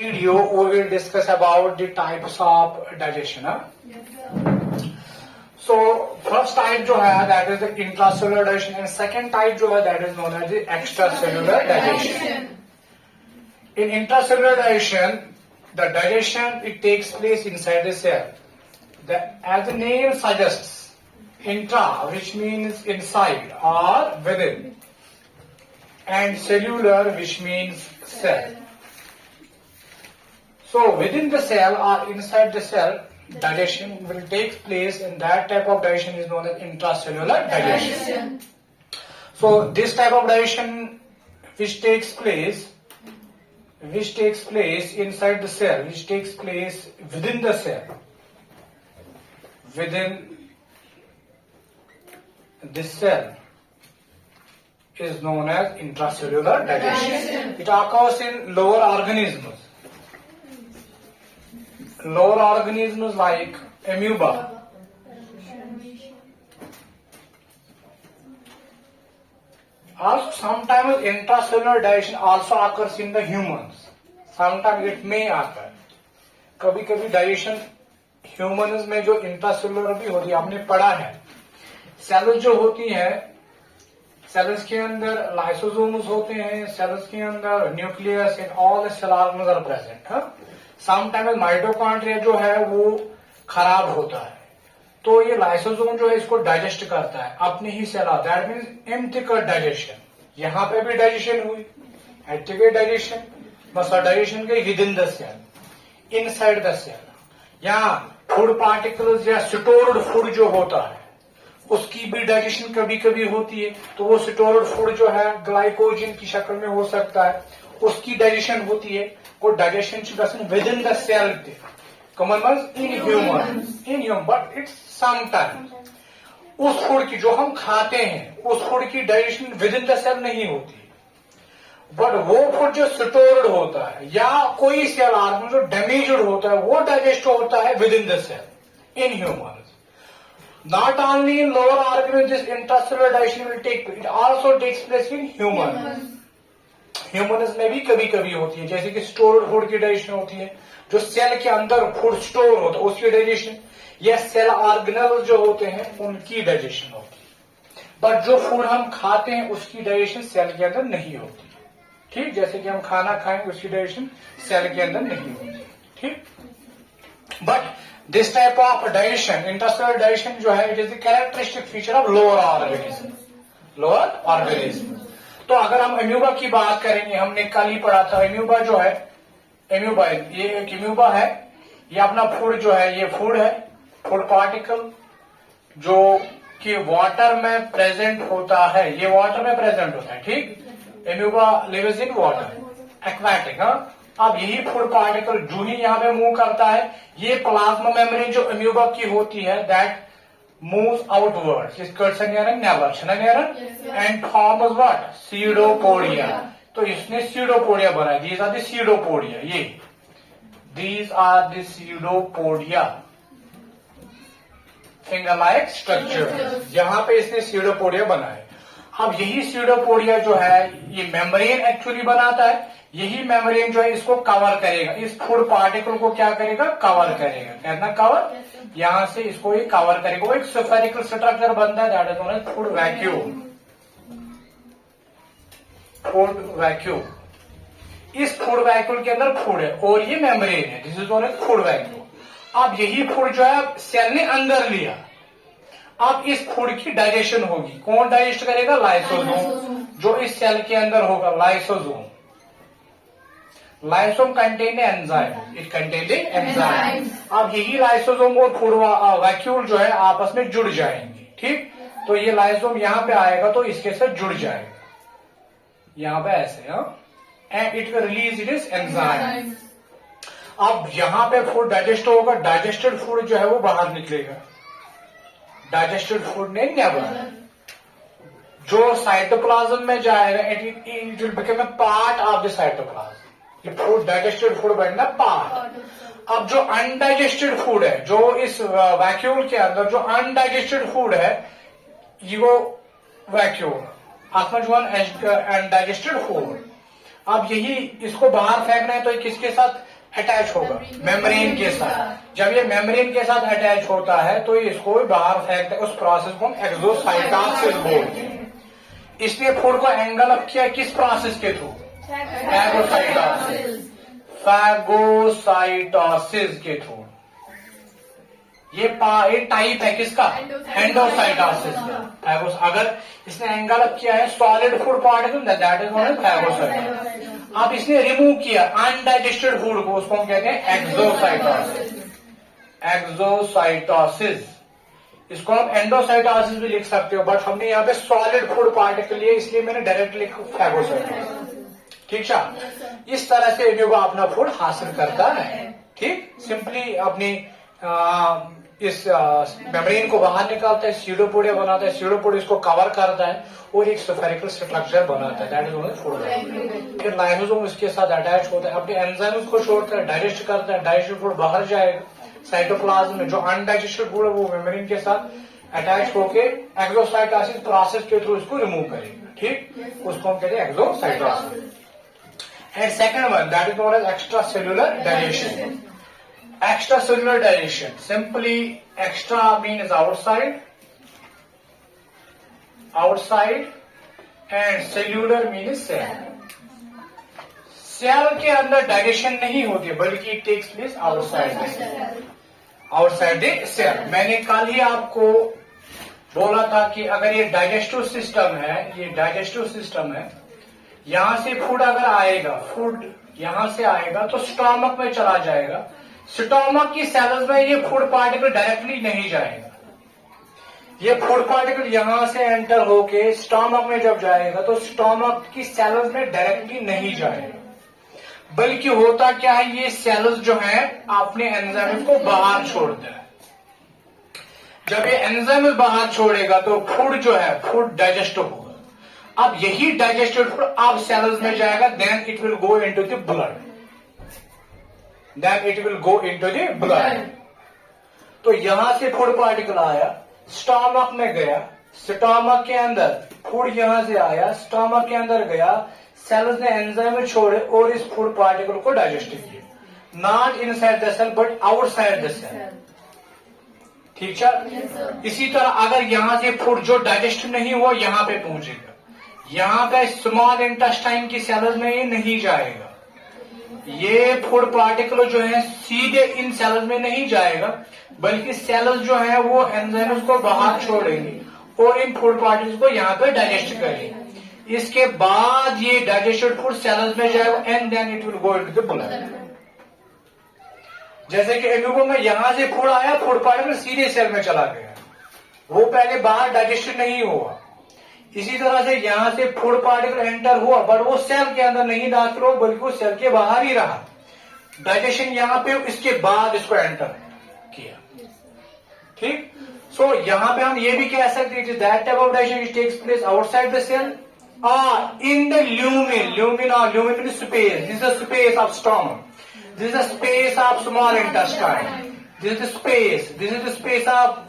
video we will discuss about the types of digestion. So first type जो है that is the intracellular digestion and second type जो है that is known as the extracellular digestion. In intracellular digestion, the digestion it takes place inside the cell. As the name suggests, intra which means inside or within, and cellular which means cell. So within the cell or inside the cell, digestion will take place, and that type of digestion is known as intracellular digestion. So this type of digestion which takes place inside the cell, which takes place within the cell, within this cell, is known as intracellular digestion. It occurs in lower organisms. Lower organisms like amoeba. Also, sometimes intracellular digestion also occurs in the humans. Sometimes it may occur. कभी कभी digestion humans में जो intracellular भी होती है, आपने पढ़ा है, सेल्स जो होती है, सेल्स के अंदर लाइसोसोम्स होते हैं, सेल्स के अंदर nucleus and all the cell organs are present. Sometimes mitochondria जो है वो खराब होता है, तो ये लाइसोसोम जो है इसको डाइजेस्ट करता है अपने ही सेल. दैट मीन्स एम्प्टिकल डाइजेशन. यहाँ पे भी डाइजेशन हुई, एक्टिवेट डाइजेशन, बस डाइजेशन के within the cell, inside the cell. यहाँ फूड पार्टिकल्स या स्टोर्ड फूड जो होता है उसकी भी डाइजेशन कभी कभी होती है, तो वो स्टोर्ड फूड जो है ग्लाइकोजन की शक्ल में हो सकता है, उसकी डाइजेशन होती है. वो digestion within the cell common in human, but it's sometimes उस फूड की जो हम खाते हैं उस फूड की digestion within the cell नहीं होती, बट वो फूड जो स्टोर्ड होता है या कोई सेल आर्गन जो डैमेज्ड होता है वो डाइजेस्ट होता है within the cell in human. Not only in lower organisms this intracellular digestion will take place, it also takes place in humans. Humans में भी कभी कभी होती है, जैसे कि स्टोर्ड फूड की डाइजेशन होती है, जो सेल के अंदर फूड स्टोर होता है उसकी डाइजेशन, या सेल ऑर्गेनल्स जो होते हैं उनकी डाइजेशन होती है. बट जो फूड हम खाते हैं उसकी डाइजेशन सेल के अंदर नहीं होती. ठीक, जैसे कि हम खाना खाएंगे उसकी डाइजेशन सेल के अंदर नहीं होती. ठीक, but this type of digestion, intracellular digestion जो है, it is the characteristic feature of lower organism. Lower organism. तो अगर हम अम्यूबा की बात करेंगे, हमने कल ही पढ़ा था, अम्यूबा जो है, अम्यूबा ये एक अम्यूबा है, ये अपना फूड जो है, ये फूड है, फूड पार्टिकल जो कि वाटर में प्रेजेंट होता है, ये वाटर में प्रेजेंट होता है. ठीक, अम्यूबा लिव्स इन वाटर, एक्वाटिक. अब यही फूड पार्टिकल जो ही यहाँ पे मूव करता है, ये प्लाज्मा मेम्ब्रेन जो अम्यूबा की होती है that moves outwards, skirts never and forms what? Pseudopodia. तो इसने pseudopodia बनाया. These are the pseudopodia. ये these are the pseudopodia, finger-like structure. यहाँ पे इसने pseudopodia बनाया. अब यही pseudopodia जो है ये मेम्ब्रेन एक्चुअली बनाता है. यही मेम्ब्रेन जो है इसको कवर करेगा, इस फूड पार्टिकल को क्या करेगा? कवर करेगा. कहना कवर, यहां से इसको ये कवर करेगा. वो एक स्फेरिकल स्ट्रक्चर बनता है, that is known as food vacuole. Food vacuole. इस फूड वैक्यूम के अंदर फूड है और ये मेम्ब्रेन है, this is known as food vacuole. अब यही फूड जो है सेल ने अंदर लिया, अब इस फूड की डाइजेशन होगी. कौन डाइजेस्ट करेगा? लाइसोसोम, जो इस सेल के अंदर होगा, lysosome. Lysosome contain enzyme, it contain enzyme. अब यही लाइसोसोम और फूड वैक्यूल जो है आपस में जुड़ जाएंगे. ठीक, तो ये लाइसोसोम यहाँ पे आएगा तो इसके साथ जुड़ जाएगा, यहाँ पे ऐसे, and it will release it is enzyme. अब यहाँ पे फूड डाइजेस्ट होगा, डाइजेस्टेड फूड जो है वो बाहर निकलेगा. डाइजेस्टेड फूड ने नेवर, जो साइटोप्लाज्म में जाएगा, it will become a part of the cytoplasm. ये फूड डाइजेस्टेड फूड बनना पार्ट. अब जो अनडाइजेस्टेड फूड है, जो इस वैक्यूल के अंदर जो अनडाइजेस्टेड फूड है, ये वो vacuole, as much one as undigested food. अब यही इसको बाहर फेंकना है तो ये किसके साथ अटैच होगा? मेम्ब्रेन के साथ। जब ये मेम्ब्रेन के साथ अटैच होता है तो ये इसको बाहर फेंकता है। उस प्रोसेस को हम एक्सोसाइटोसिस बोलते हैं। इसने फूड को एंगल्फ किया किस प्रोसेस के थ्रू? फैगोसाइटोसिस। फैगोसाइटोसिस के थ्रू। ये टाइप है किसका? एंडोसाइटोसिस का। अगर इसने एंगल्फ किया है solid food particle that is known as phagocytosis. अब इसने रिमूव किया अनडाइजेस्टेड फूड को, उसको हम कहते हैं एक्सोसाइटोसिस। एक्सोसाइटोसिस। इसको हम एंडोसाइटोसिस भी लिख सकते हो, बट हमने यहाँ पे सॉलिड फूड पार्टिकल लिया इसलिए मैंने डायरेक्ट लिखा फैगोसाइटोसिस। ठीक है, इस तरह से एम्यूबा अपना फूड हासिल करता है। ठीक, सिंपली अपनी इस मेम्ब्रेन को बाहर निकालता है, सीडोपोडिया बनाता है, सीडोपोडिया इसको कवर करता है और एक स्फेरिकल स्ट्रक्चर बनाता है, that is known as food. फिर लाइसोसोम इसके साथ अटैच होता है, अपने एंजाइम्स को छोड़ता है, डाइजेस्ट करता है, डाइजेस्टेड फूड बाहर जाएगा साइटोप्लाज्म में। जो अनडाइजेस्टेड फूड है वो मेम्ब्रेन के साथ अटैच होके एक्सोसाइटोसिस प्रोसेस के थ्रू इसको रिमूव करेगा। ठीक, उसको हम कहते हैं exocytosis. And second one that is known as extracellular digestion. Extracellular digestion. Simply, extra means outside, and cellular means cell. Cell के अंदर डाइजेशन नहीं होती बल्कि it takes place outside the cell. Outside the cell. मैंने कल ही आपको बोला था कि अगर ये डाइजेस्टिव सिस्टम है, ये डाइजेस्टिव सिस्टम है, यहां से फूड अगर आएगा, फूड यहां से आएगा तो स्टोमक में चला जाएगा। स्टोमक की सेल्स में ये फूड पार्टिकल डायरेक्टली नहीं जाएगा। ये फूड पार्टिकल यहां से एंटर होके स्टोमक में जब जाएगा तो स्टोमक की सेल्स में डायरेक्टली नहीं जाएगा, बल्कि होता क्या है, ये सेल्स जो है अपने एंजाइम्स को बाहर छोड़ता है। जब ये एंजाइम बाहर छोड़ेगा तो फूड जो है फूड डाइजेस्ट होगा। अब यही डाइजेस्टेड फूड अब सेल्स में जाएगा, then it will go into the blood. Then it will go into the blood. तो यहां से फूड पार्टिकल आया, स्टोमक में गया, स्टोमक के अंदर फूड यहां से आया, स्टोमक के अंदर गया, सेल्स ने एंजाइम छोड़े और इस फूड पार्टिकल को डाइजेस्ट किया। Not inside the cell but outside the cell. ठीक है, इसी तरह अगर यहां से फूड जो डाइजेस्ट नहीं हुआ यहां पे पहुंचेगा, यहां पे स्मॉल इंटेस्टाइन की सेल्स में ये नहीं जाएगा। ये फूड पार्टिकल जो है सीधे इन सेल्स में नहीं जाएगा, बल्कि सेल्स जो है वो एंजाइम्स को बाहर छोड़ेंगे और इन फूड पार्टिकल्स को यहाँ पे डाइजेस्ट करेंगे। इसके बाद ये डाइजेस्टेड फूड सेल्स में जाएगा and then it will go into the blood. जैसे कि एम्यूबा में यहां से फूड आया, फूड पार्टिकल सीधे सेल में चला गया, वो पहले बाहर डाइजेस्ट नहीं हुआ। इसी तरह से यहां से फूड पार्टिकल एंटर हुआ बट वो सेल के अंदर नहीं दाखिल हुआ, बल्कि वो सेल के बाहर ही रहा। डाइजेशन यहां पे इसके बाद इसको एंटर किया। ठीक, सो यहां पे हम ये भी कह सकते हैं that type of digestion it takes place outside the cell और इन द ल्यूमिन। ल्यूमिन और lumen means space, this is the space of stomach, this is the space of small intestine, this is the space, this is the space of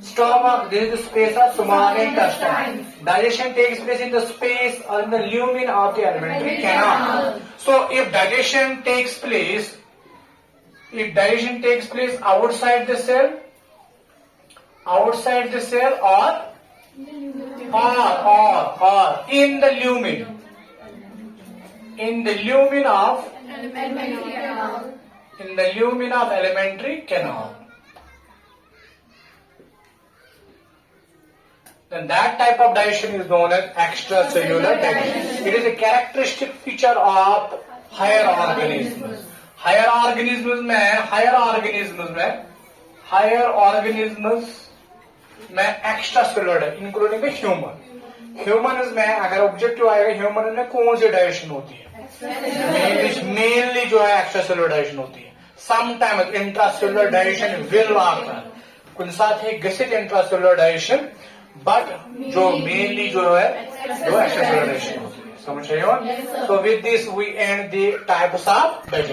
stomach, this is the space of small intestine. Digestion takes place in the space or in the lumen of the alimentary canal. So if digestion takes place outside the cell or in the lumen of alimentary canal, then that type of digestion is known as extracellular digestion. It is a characteristic feature of higher organisms. Higher organisms में extracellular, including the human. Humans में अगर objective आएगा, human में कौन सी digestion होती है? Mainly जो है एक्स्ट्रासेलुलर डाइजेशन होती है। समटाइम्स इंट्रासेलुलर डाइजेशन विल आकर, कुछ साथ ही गसित इंट्रासेलुलर डाइजेशन, बट जो मेनली जो है वो एक्स्ट्रासेलुलर डाइजेशन होती है। समझ रहे हो? So with this we end the types of digestion.